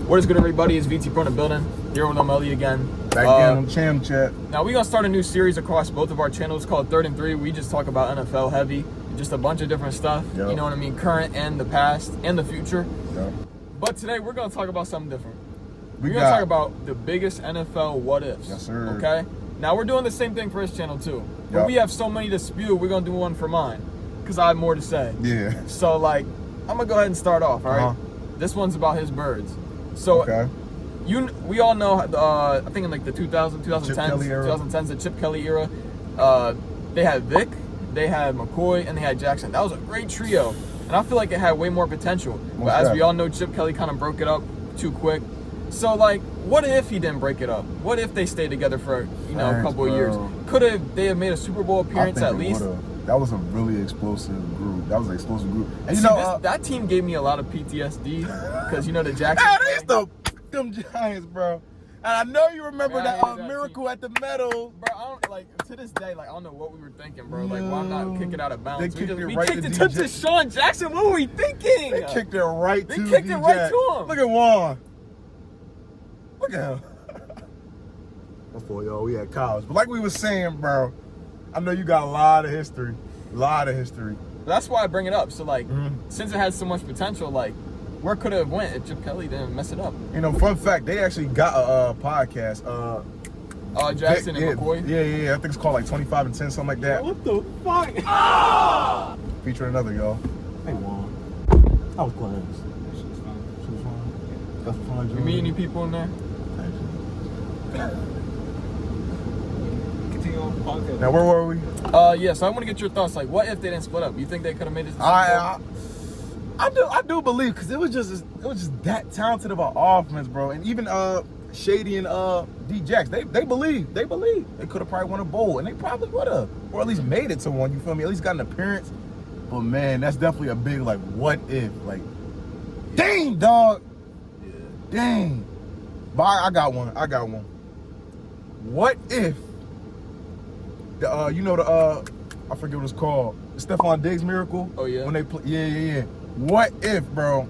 What is good, everybody? It's VT Pro in the building. Here with Omelly again. Back again on Cham Chat. Now, we're going to start a new series across both of our channels called 3rd and 3. We just talk about NFL heavy. Just a bunch of different stuff. Yep. You know what I mean? Current and the past and the future. Yep. But today, we're going to talk about something different. We're going to talk about the biggest NFL what-ifs. Yes, sir. Okay? Now, we're doing the same thing for his channel, too. But Yep. we have so many to spew, we're going to do one for mine. Because I have more to say. Yeah. So, like, I'm going to go ahead and start off, all right? This one's about his birds. So, okay. We all know, I think in like the 2010s, the Chip Kelly era, they had Vic, they had McCoy, and they had Jackson. That was a great trio, and I feel like it had way more potential. But as we all know, Chip Kelly kind of broke it up too quick. So, like, what if he didn't break it up? What if they stayed together for, a couple of years? They have made a Super Bowl appearance at least? That was a really explosive group. That was an explosive group. And that team gave me a lot of PTSD because, the Jackson. Them Giants, bro. And I know you remember that miracle at the Meadow. Bro, I don't, to this day, I don't know what we were thinking, bro. Like, why not kick it out of bounds? We kicked it to Sean Jackson. What were we thinking? They kicked it right to him. They kicked it right to him. Look at Juan. Look at him. Before, we had college. But like we were saying, bro, I know you got a lot of history. That's why I bring it up. So, since it has so much potential, where could it have went if Chip Kelly didn't mess it up? Fun fact, they actually got a podcast. Jackson and McCoy? Yeah. I think it's called 25 and 10, something like that. What the fuck? Featuring another, y'all. Hey, Juan. How was class? She was fine. That's fine. You meet any people in there? Continue on the podcast. Now, where were we? So I want to get your thoughts. What if they didn't split up? You think they could have made it? I do believe, because it was just that talented of an offense, bro. And even Shady and D-Jax, they believe they could have probably won a bowl, and they probably would have, or at least made it to one. You feel me? At least got an appearance. But man, that's definitely a big what if? Dang, dog. Yeah. Dang. But I got one. What if I forget what it's called, the Stephon Diggs miracle? Oh yeah. When they play, yeah. What if, bro,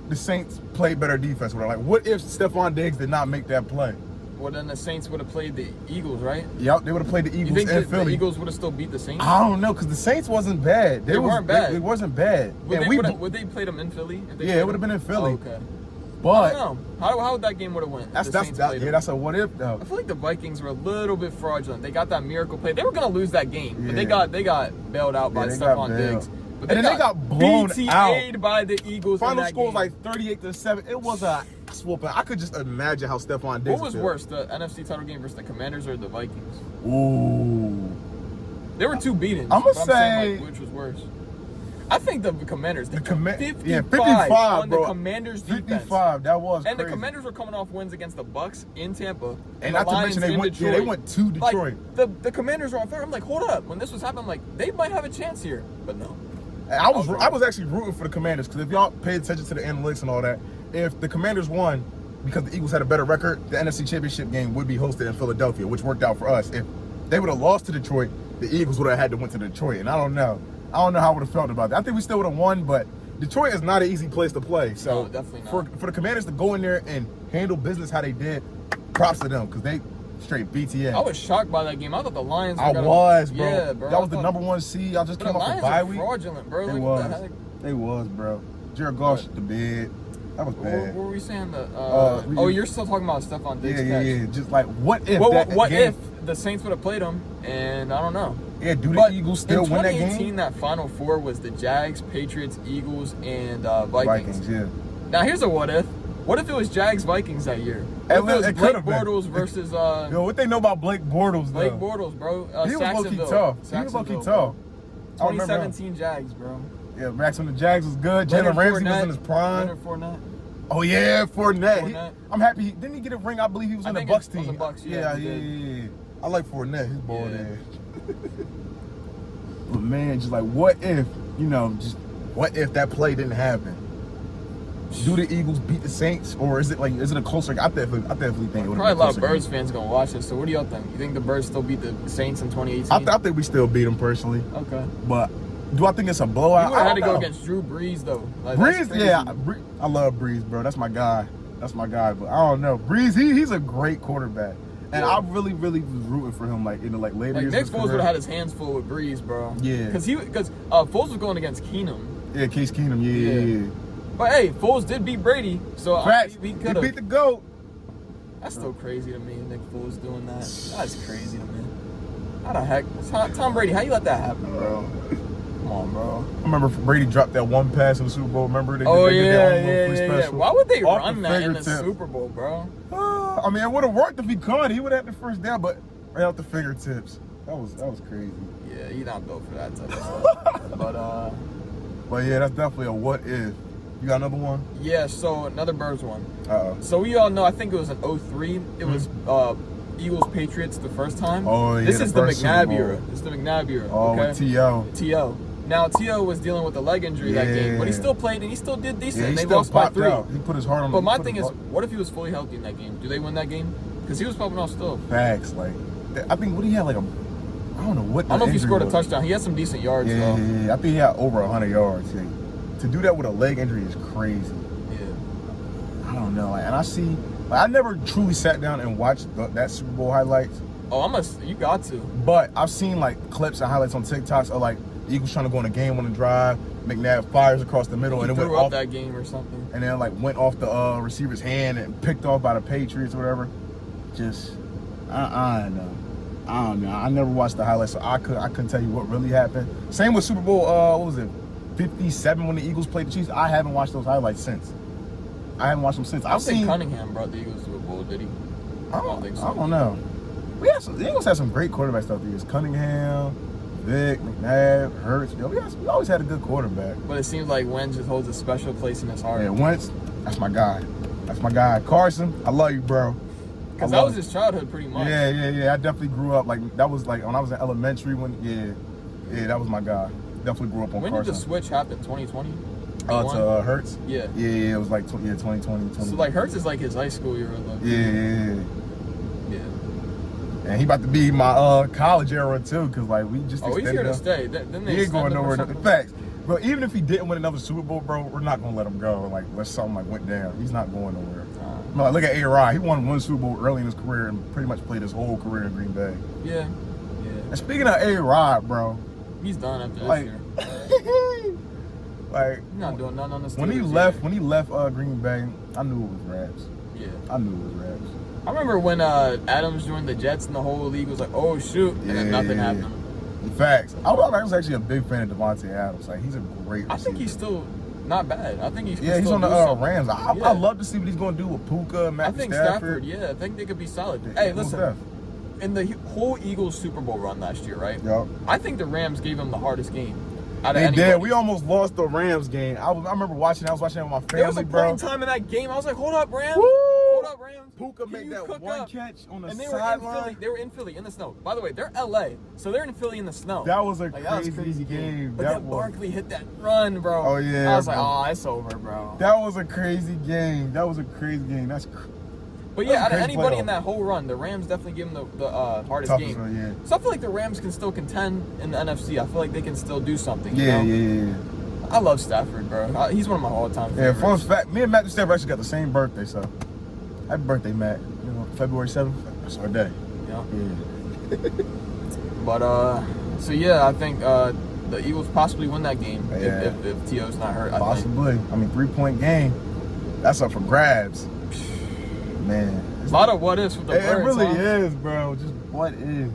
the Saints played better defense with her? What if Stephon Diggs did not make that play? Well, then the Saints would have played the Eagles, right? Yep, they would have played the Eagles and Philly. The Eagles would have still beat the Saints? I don't know, because the Saints wasn't bad. They weren't bad. It wasn't bad. Would they play them in Philly? Yeah, it would have been in Philly. Oh, okay. But I don't know. How would that game would have went? That's a what if though. I feel like the Vikings were a little bit fraudulent. They got that miracle play. They were gonna lose that game, but they got bailed out by Stephon Diggs. But they got blown BTA'd by the Eagles. Final score was 38-7. It was a swooping. I could just imagine how Stephon Diggs. What was worse, the NFC title game versus the Commanders or the Vikings? Ooh, there were two beatings. I'm gonna say which was worse. I think the Commanders. 55 on bro. the Commanders defense. 55. That was and crazy. The Commanders were coming off wins against the Bucks in Tampa, and not to mention they went to Detroit. The Commanders were on fire. I'm like, hold up. When this was happening, I'm like, they might have a chance here, but no. I was actually rooting for the Commanders, because if y'all pay attention to the analytics and all that, if the Commanders won because the Eagles had a better record, the NFC Championship game would be hosted in Philadelphia, which worked out for us. If they would have lost to Detroit, the Eagles would have had to went to Detroit, and I don't know how I would have felt about that. I think we still would have won, but Detroit is not an easy place to play. So no, definitely not. For the Commanders to go in there and handle business how they did, props to them, because they straight BTS. I was shocked by that game. I thought the Lions bro. Yeah, bro. That was the number one seed. Y'all just came off a bye week. Fraudulent, bro. They was, bro. Jared Goff shit the bed. That was bad. What were we saying? You're still talking about Stephon Diggs. Yeah. Just what if what if the Saints would have played them, and I don't know. Yeah, do the Eagles still win that game? In 2018, that Final Four was the Jags, Patriots, Eagles, and Vikings. Yeah. Now, here's a what if. What if it was Jags-Vikings that year? What if it was Blake Bortles versus... Yo, what they know about Blake Bortles, though? Blake Bortles, bro. He was low-key tough. 2017 Jags, bro. Yeah, Max on the Jags was good. Jalen Ramsey was in his prime. Leonard Fournette. Oh, yeah, Fournette. I'm happy. Didn't he get a ring? I believe he was on the Bucs team. On the Bucs, yeah. I like Fournette. His ball there. But, man, just what if, what if that play didn't happen? Do the Eagles beat the Saints, or is it a closer? I definitely think it would. Probably a lot of Birds fans gonna watch this. So what do y'all think? You think the Birds still beat the Saints in 2018? I think we still beat them personally. Okay. But do I think it's a blowout? You would have had to go against Drew Brees though. Brees, yeah, I love Brees, bro. That's my guy. That's my guy. But I don't know. Breeze, he's a great quarterback. And I really was rooting for him, like, in the, like, later like, years. Nick Foles would have had his hands full with Breeze, bro. Yeah. Because Foles was going against Keenum. Yeah, Case Keenum, yeah. But, hey, Foles did beat Brady, so he could have. beat the GOAT. That's still crazy to me, Nick Foles doing that. That's crazy to me. How the heck? Tom Brady, how you let that happen, bro? Come on, bro. I remember Brady dropped that one pass in the Super Bowl. Remember? They did their own yeah. Why would they off run the that in the fingertip. Super Bowl, bro? I mean, it would have worked if he could. He would have had the first down, but right off the fingertips. That was crazy. Yeah, he's not built for that type of stuff. But yeah, that's definitely a what if. You got another one? Yeah, so another Birds one. Uh-oh. So we all know, I think it was in 03. It was Eagles Patriots the first time. Oh, yeah. This is the first Super McNabb Bowl. era. This is the McNabb era. Oh, okay? with T.O. T.O. Now, T.O. was dealing with a leg injury that game, but he still played and he still did decent. Yeah, he they still lost by popped 3. out. He put his heart on. But my thing is, what if he was fully healthy in that game? Do they win that game? Because he was popping off still. Facts, like, I think what he had, like, I don't know what. I don't know if he scored a was. touchdown. He had some decent yards, though. Yeah. I think he had over 100 yards. Yeah. To do that with a leg injury is crazy. Yeah. I don't know, like, and I see. Like, I never truly sat down and watched that Super Bowl highlights. Oh, you got to. But I've seen like clips and highlights on TikToks of like the Eagles trying to go in a game on the drive. McNabb fires across the middle He and it went threw up off that game or something. and then like went off the receiver's hand and picked off by the Patriots or whatever. Just I don't know. I don't know. I never watched the highlights, so I couldn't tell you what really happened. Same with Super Bowl. What was it? 57 when the Eagles played the Chiefs. I haven't watched those highlights since. I haven't watched them since. I don't think Cunningham brought the Eagles to a bowl, did he? I don't think so. I don't know. The Eagles had some great quarterbacks out there. Cunningham, Vic, McNabb, Hurts. We always had a good quarterback. But it seems like Wentz just holds a special place in his heart. Yeah, Wentz, that's my guy. That's my guy. Carson, I love you, bro. Because that was his childhood pretty much. Yeah. I definitely grew up. Like, that was like when I was in elementary yeah, that was my guy. Definitely grew up on When Carson. did the switch happen? 2020? To Hurts? Yeah. Yeah, it was like 2020. So, like, Hurts is like his high school year, though. Yeah. Yeah. And he about to be my college era, too, because, like, we just he's here to up. stay. Then He ain't going nowhere. Facts. Bro, even if he didn't win another Super Bowl, bro, we're not going to let him go. Like, unless something, like, went down. He's not going nowhere. No, like, look at A-Rod. He won one Super Bowl early in his career and pretty much played his whole career in Green Bay. Yeah. And speaking of A-Rod, bro. He's done after this like, year. Like, he's not doing nothing on this when he left Green Bay, I knew it was raps. Yeah. I knew it was raps. I remember when Adams joined the Jets and the whole league was like, oh, shoot, and then nothing happened. Facts. I was actually a big fan of Devontae Adams. Like, he's a great receiver. I think he's still not bad. I think he's he's on the Rams. I love to see what he's going to do with Puka, Matt Stafford. I think they could be solid. Hey, listen. In the whole Eagles Super Bowl run last year, right? Yep. I think the Rams gave him the hardest game. They did. We almost lost the Rams game. I remember watching. I was watching it with my family, there was a bro. point in time in that game. I was like, "Hold up, Rams! Woo! Hold up, Rams!" Puka made that one catch on the sideline. They were in Philly in the snow. By the way, they're LA, so they're in Philly in the snow. That was a crazy game. But then Barkley hit that run, bro. Oh yeah. I was like, "Oh, it's over, bro." That was a crazy game. That's. But yeah, out of anybody in that whole run, the Rams definitely gave them the hardest game. One, yeah. So I feel like the Rams can still contend in the NFC. I feel like they can still do something. Yeah, you know? Yeah. I love Stafford, bro. He's one of my all-time favorites. Yeah, fun fact, me and Matthew Stafford actually got the same birthday, so happy birthday, Matt. You know, February 7th. That's our day. Yeah. But so yeah, I think the Eagles possibly win that game if T.O.'s not hurt. Possibly. I mean, 3-point game. That's up for grabs. Man, a lot of what ifs with the Birds. It really is, bro. Just what if?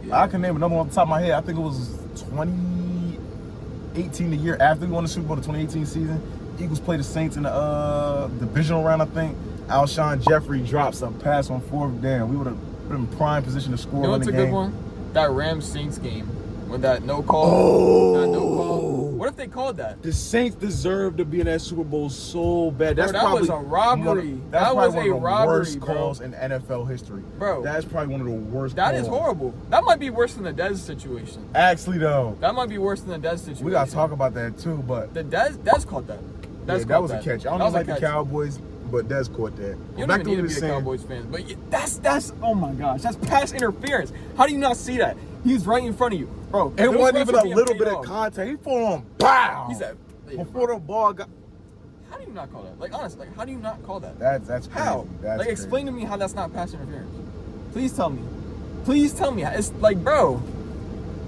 Yeah. I can name another one off the top of my head. I think it was 2018, the year after we won the Super Bowl, the 2018 season. Eagles played the Saints in the divisional round, I think. Alshon Jeffrey drops a pass on 4th down. We would have been in prime position to score. You know what's a good one? That Rams Saints game with that no call. What if they called that? The Saints deserve to be in that Super Bowl so bad. That was a robbery. That was a worst calls in NFL history. Bro. That's probably one of the worst That calls. is horrible. That might be worse than the Dez situation. Actually, though. That might be worse than the Dez situation. We got to talk about that, too, but... The Dez caught that. That was a catch. I don't like the Cowboys, but Dez caught that. You don't even need to be a Cowboys fan. But that's oh my gosh. That's pass interference. How do you not see that? He's right in front of you. Bro, it wasn't even a little bit of contact. He full on, pow! He said, before the ball got... how do you not call that? Like, honestly, like, how do you not call that? That's crazy. How? That's like, crazy. explain to me how that's not pass interference. Please tell me. Please tell me. It's like, bro,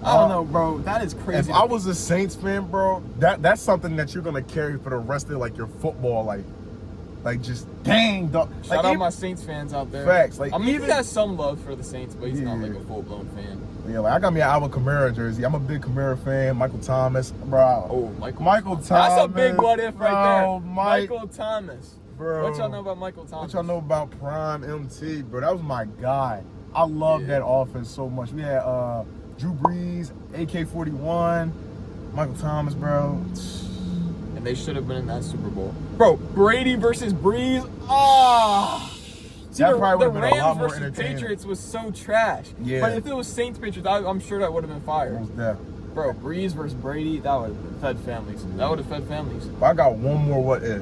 I don't know, bro. That is crazy. If I was a Saints fan, bro, that's something that you're gonna carry for the rest of like your football, like just dang, dog. Shout out my Saints fans out there. Facts. Like, I mean, even, he has some love for the Saints, but he's not Yeah. like a full-blown fan. Yeah, like I got me an Alvin Kamara jersey. I'm a big Kamara fan. Michael Thomas, bro. Oh, Michael Thomas. That's a big what if right bro, there. Mike, Michael Thomas. bro. What y'all know about Michael Thomas? What y'all know about Prime MT, bro? That was my guy. I love that offense so much. We had Drew Brees, AK-41, Michael Thomas, bro. And they should have been in that Super Bowl. Bro, Brady versus Breeze. Ah! See, That the probably would've been a Rams lot more versus entertaining. Patriots was so trash. Yeah. But if it was Saints Patriots, I'm sure that would have been fire. Most definitely. Bro, Breeze versus Brady, that would have fed families. That would have fed families. But I got one more what if.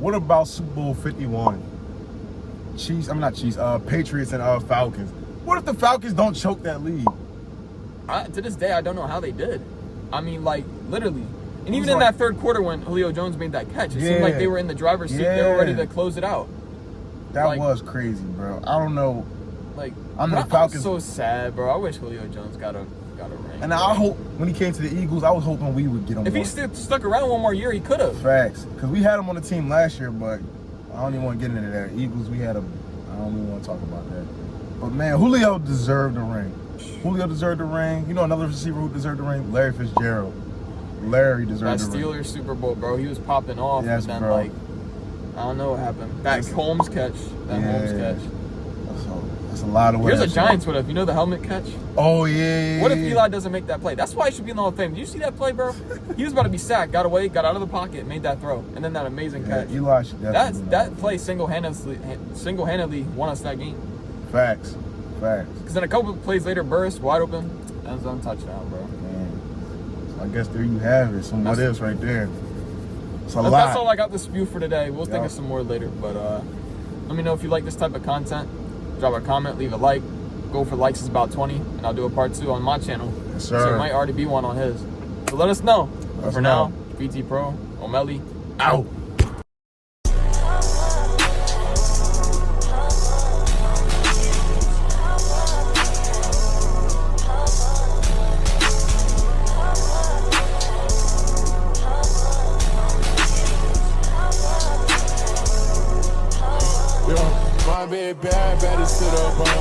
What about Super Bowl 51? Patriots and Falcons. What if the Falcons don't choke that lead? To this day, I don't know how they did. I mean, like, literally. And even was in like- that third quarter when Julio Jones made that catch, it Yeah. seemed like they were in the driver's seat. They were ready Yeah. to close it out. That Like- was crazy, bro. I don't know. Like, I'm the I'm Falcons. so sad, bro. I wish Julio Jones got a ring. And I hope when he came to the Eagles, I was hoping we would get him. If he one. still stuck around one more year, he could have. Facts, because we had him on the team last year, but I don't even want to get into that. Eagles, we had him. I don't even want to talk about that. But man, Julio deserved the ring. Julio deserved the ring. You know another receiver who deserved the ring? Larry Fitzgerald. Larry That deserved the ring. Steelers Super Bowl, bro. He was popping off, Yes, but then bro. like, I don't know what happened. That Holmes catch. That Holmes catch. That's a lot of. Here's a what-ifs. Giants what if. You know the helmet catch? Oh yeah. What if Eli doesn't make that play? That's why he should be in the Hall of Fame. Did you see that play, bro? He was about to be sacked, got away, got out of the pocket, made that throw, and then that amazing Yeah, catch. Eli should definitely. That play single-handedly won us that game. Facts. Because then a couple of plays later, Burris wide open, end zone touchdown, bro. Man. So I guess there you have it. Some what ifs right there. It's a lot. That's all I got to spew for today. We'll think Yep. of some more later. But let me know if you like this type of content. Drop a comment, leave a like. Go for likes is about 20, and I'll do a part 2 on my channel. Yes, So sir. it might already be one on his. So let us know. Let But us for know. now, BT Pro, Omelly, Out. My bad, better sit up on